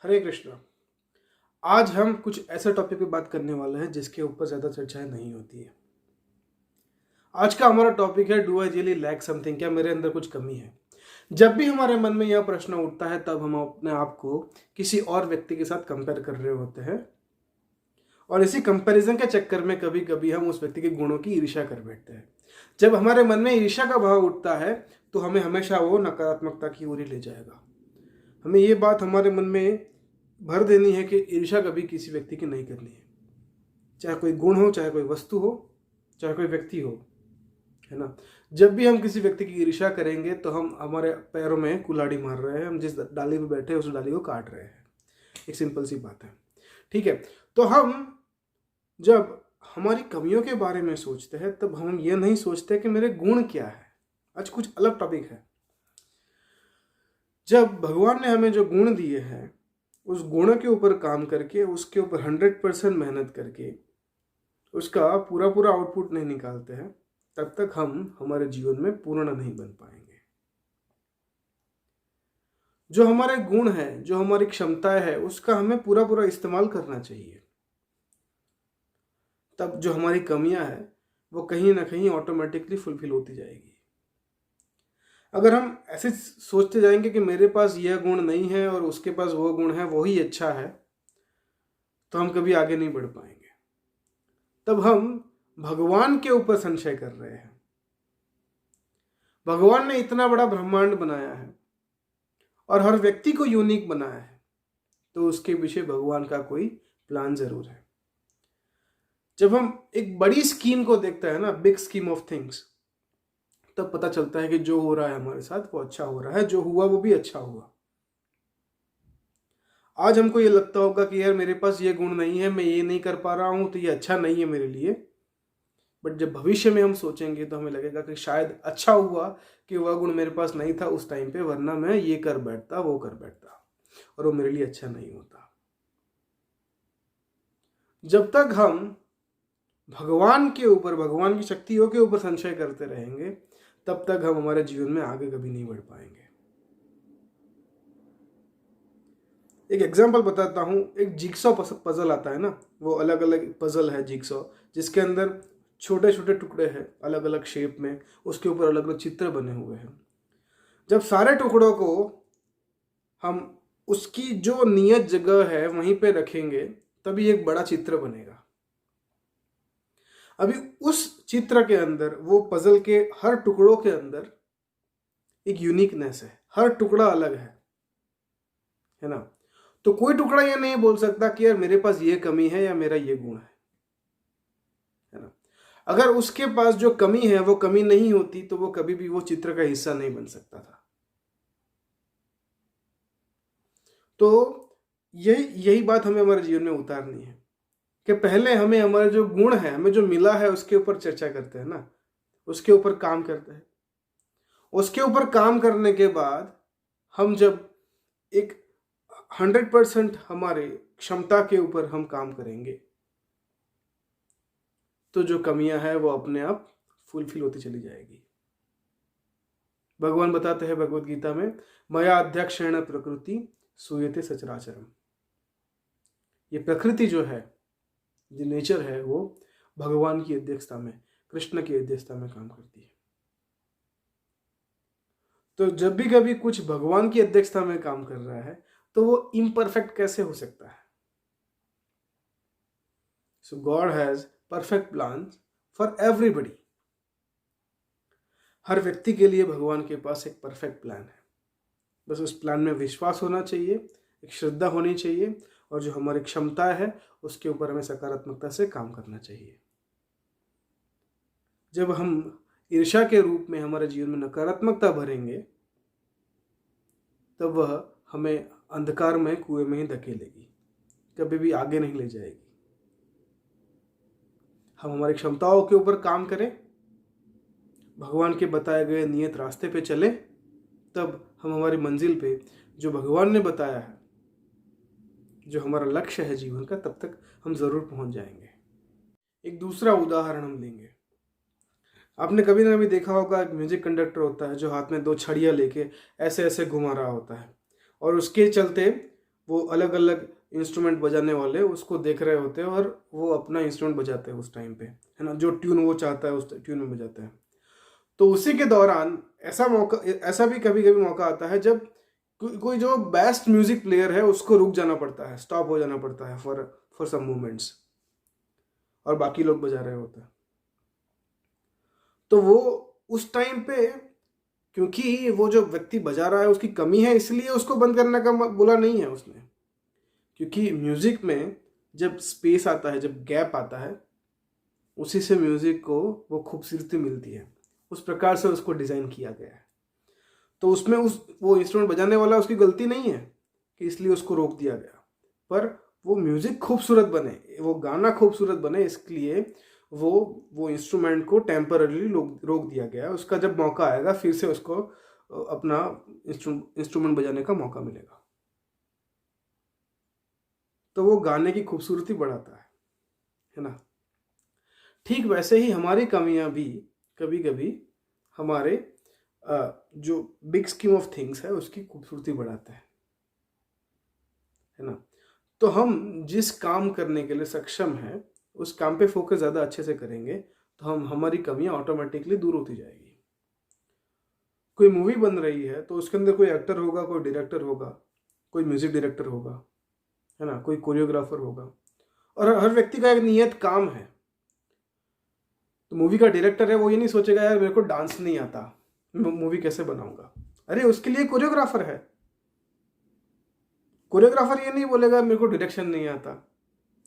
हरे कृष्णा। आज हम कुछ ऐसे टॉपिक पे बात करने वाले हैं जिसके ऊपर ज़्यादा चर्चाएं नहीं होती है। आज का हमारा टॉपिक है, do I really lack something? क्या मेरे अंदर कुछ कमी है? जब भी हमारे मन में यह प्रश्न उठता है तब हम अपने आप को किसी और व्यक्ति के साथ कंपेयर कर रहे होते हैं और इसी कंपैरिजन के चक्कर में कभी कभी हम उस व्यक्ति के गुणों की ईर्ष्या कर बैठते हैं। जब हमारे मन में ईर्ष्या का भाव उठता है तो हमें हमेशा वो नकारात्मकता की ओर ही ले जाएगा। हमें ये बात हमारे मन में भर देनी है कि ईर्ष्या कभी किसी व्यक्ति की नहीं करनी है, चाहे कोई गुण हो, चाहे कोई वस्तु हो, चाहे कोई व्यक्ति हो, है ना। जब भी हम किसी व्यक्ति की ईर्ष्या करेंगे तो हम हमारे पैरों में कुल्हाड़ी मार रहे हैं, हम जिस डाली पे बैठे हैं उस डाली को काट रहे हैं। एक सिंपल सी बात है, ठीक है। तो हम जब हमारी कमियों के बारे में सोचते हैं तब हम ये नहीं सोचते कि मेरे गुण क्या है। आज कुछ अलग टॉपिक है। जब भगवान ने हमें जो गुण दिए हैं उस गुण के ऊपर काम करके, उसके ऊपर 100% मेहनत करके उसका पूरा पूरा आउटपुट नहीं निकालते हैं तब तक हम हमारे जीवन में पूर्ण नहीं बन पाएंगे। जो हमारे गुण हैं, जो हमारी क्षमताएं है, उसका हमें पूरा पूरा इस्तेमाल करना चाहिए। तब जो हमारी कमियां हैं वो कहीं ना कहीं ऑटोमेटिकली फुलफिल होती जाएगी। अगर हम ऐसे सोचते जाएंगे कि मेरे पास यह गुण नहीं है और उसके पास वो गुण है, वही अच्छा है, तो हम कभी आगे नहीं बढ़ पाएंगे। तब हम भगवान के ऊपर संशय कर रहे हैं। भगवान ने इतना बड़ा ब्रह्मांड बनाया है और हर व्यक्ति को यूनिक बनाया है, तो उसके पीछे भगवान का कोई प्लान जरूर है। जब हम एक बड़ी स्कीम को देखते हैं ना, बिग स्कीम ऑफ थिंग्स, तब पता चलता है कि जो हो रहा है हमारे साथ वो अच्छा हो रहा है, जो हुआ वो भी अच्छा हुआ। आज हमको ये लगता होगा कि यार मेरे पास ये गुण नहीं है, मैं ये नहीं कर पा रहा हूं, तो ये अच्छा नहीं है मेरे लिए। बट जब भविष्य में हम सोचेंगे तो हमें लगेगा कि शायद अच्छा हुआ कि वह गुण मेरे पास नहीं था उस टाइम पे, वरना मैं ये कर बैठता, वो कर बैठता, और वो मेरे लिए अच्छा नहीं होता। जब तक हम भगवान के ऊपर, भगवान की शक्तियों के ऊपर संशय करते रहेंगे तब तक हम हमारे जीवन में आगे कभी नहीं बढ़ पाएंगे। एक एग्जांपल बताता हूँ। एक जिगसॉ पजल आता है ना, वो अलग अलग पजल है जिगसॉ, जिसके अंदर छोटे छोटे टुकड़े हैं अलग अलग शेप में, उसके ऊपर अलग अलग चित्र बने हुए हैं। जब सारे टुकड़ों को हम उसकी जो नियत जगह है वहीं पे रखेंगे तभी एक बड़ा चित्र बनेगा। अभी उस चित्र के अंदर, वो पजल के हर टुकड़ों के अंदर एक यूनिकनेस है, हर टुकड़ा अलग है ना। तो कोई टुकड़ा ये नहीं बोल सकता कि यार मेरे पास ये कमी है या मेरा ये गुण है ना। अगर उसके पास जो कमी है वो कमी नहीं होती तो वो कभी भी वो चित्र का हिस्सा नहीं बन सकता था। तो यही बात हमें हमारे जीवन में उतारनी है कि पहले हमें हमारे जो गुण है, हमें जो मिला है, उसके ऊपर चर्चा करते हैं ना, उसके ऊपर काम करते हैं। उसके ऊपर काम करने के बाद हम जब एक 100% हमारे क्षमता के ऊपर हम काम करेंगे तो जो कमियां हैं वो अपने आप फुलफिल होती चली जाएगी। भगवान बताते हैं भगवत गीता में, मया अध्यक्षेण प्रकृति सूयते सचराचरम। ये प्रकृति जो है, जो नेचर है, वो भगवान की अध्यक्षता में, कृष्ण की अध्यक्षता में काम करती है। तो जब भी कभी कुछ भगवान की अध्यक्षता में काम कर रहा है तो वो इम्परफेक्ट कैसे हो सकता है? So God has perfect plan for everybody. हर व्यक्ति के लिए भगवान के पास एक परफेक्ट प्लान है। बस उस प्लान में विश्वास होना चाहिए, एक श्रद्धा होनी चाहिए, और जो हमारी क्षमता है उसके ऊपर हमें सकारात्मकता से काम करना चाहिए। जब हम ईर्ष्या के रूप में हमारे जीवन में नकारात्मकता भरेंगे तब वह हमें अंधकार में, कुएं में ही धकेलेगी, कभी भी आगे नहीं ले जाएगी। हम हमारी क्षमताओं के ऊपर काम करें, भगवान के बताए गए नियत रास्ते पे चले, तब हम हमारी मंजिल पे, जो भगवान ने बताया है, जो हमारा लक्ष्य है जीवन का, तब तक हम जरूर पहुंच जाएंगे। एक दूसरा उदाहरण हम लेंगे। आपने कभी ना कभी देखा होगा, एक म्यूजिक कंडक्टर होता है जो हाथ में 2 छड़ियाँ लेके ऐसे ऐसे घुमा रहा होता है और उसके चलते वो अलग अलग इंस्ट्रूमेंट बजाने वाले उसको देख रहे होते हैं और वो अपना इंस्ट्रूमेंट बजाते हैं उस टाइम पे, है ना, जो ट्यून वो चाहता है उस ट्यून में बजाते हैं। तो उसी के दौरान ऐसा भी कभी कभी मौका आता है जब कोई जो बेस्ट म्यूजिक प्लेयर है उसको रुक जाना पड़ता है, स्टॉप हो जाना पड़ता है फॉर सम मोमेंट्स, और बाकी लोग बजा रहे होते हैं। तो वो उस टाइम पे, क्योंकि वो जो व्यक्ति बजा रहा है उसकी कमी है, इसलिए उसको बंद करने का बोला नहीं है उसने। क्योंकि म्यूजिक में जब स्पेस आता है, जब गैप आता है, उसी से म्यूजिक को वो खूबसूरती मिलती है, उस प्रकार से उसको डिजाइन किया गया है। तो उसमें वो इंस्ट्रूमेंट बजाने वाला उसकी गलती नहीं है कि इसलिए उसको रोक दिया गया, पर वो म्यूजिक खूबसूरत बने, वो गाना खूबसूरत बने, इसलिए वो इंस्ट्रूमेंट को टेम्पररी रोक दिया गया है। उसका जब मौका आएगा फिर से उसको अपना इंस्ट्रूमेंट बजाने का मौका मिलेगा। तो वो गाने की खूबसूरती बढ़ाता है ना। ठीक वैसे ही हमारी कमियां भी कभी कभी हमारे जो बिग स्कीम ऑफ थिंग्स है उसकी खूबसूरती बढ़ाता है ना। तो हम जिस काम करने के लिए सक्षम हैं उस काम पे फोकस ज़्यादा अच्छे से करेंगे तो हमारी कमियां ऑटोमेटिकली दूर होती जाएगी। कोई मूवी बन रही है तो उसके अंदर कोई एक्टर होगा, कोई डायरेक्टर होगा, कोई म्यूजिक डायरेक्टर होगा, है ना, कोई कोरियोग्राफर होगा, और हर व्यक्ति का एक नियत काम है। तो मूवी का डायरेक्टर है, वो ये नहीं सोचेगा यार मेरे को डांस नहीं आता, मैं मूवी कैसे बनाऊंगा। अरे उसके लिए कोरियोग्राफर है। कोरियोग्राफर ये नहीं बोलेगा मेरे को डायरेक्शन नहीं आता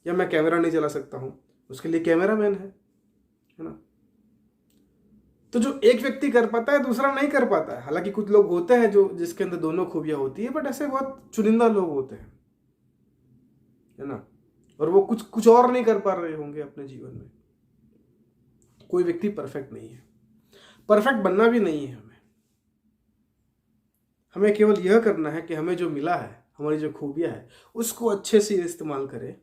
या मैं कैमरा नहीं चला सकता हूं, उसके लिए कैमरा मैन है ना। तो जो एक व्यक्ति कर पाता है दूसरा नहीं कर पाता है। हालांकि कुछ लोग होते हैं जो जिसके अंदर दोनों खूबियां होती है, बट ऐसे बहुत चुनिंदा लोग होते हैं, है ना। और वो कुछ और नहीं कर पा रहे होंगे अपने जीवन में। कोई व्यक्ति परफेक्ट नहीं है, परफेक्ट बनना भी नहीं है। हमें केवल यह करना है कि हमें जो मिला है, हमारी जो खूबियां है, उसको अच्छे से इस्तेमाल करें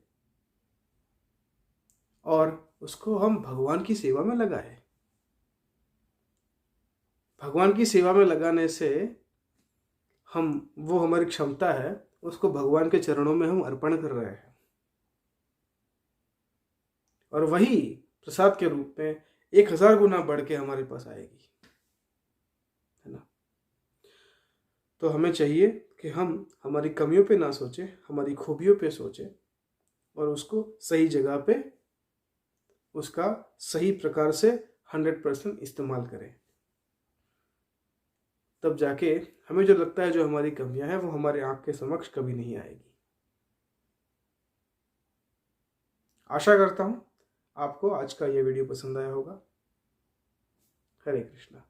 और उसको हम भगवान की सेवा में लगाएं। भगवान की सेवा में लगाने से वो हमारी क्षमता है उसको भगवान के चरणों में हम अर्पण कर रहे हैं, और वही प्रसाद के रूप में 1000 गुना बढ़ के हमारे पास आएगी, है ना। तो हमें चाहिए कि हम हमारी कमियों पे ना सोचें, हमारी खूबियों पे सोचें और उसको सही जगह पे, उसका सही प्रकार से 100% इस्तेमाल करें। तब जाके हमें जो लगता है जो हमारी कमियां हैं वो हमारे आंख के समक्ष कभी नहीं आएगी। आशा करता हूं आपको आज का ये वीडियो पसंद आया होगा। हरे कृष्णा।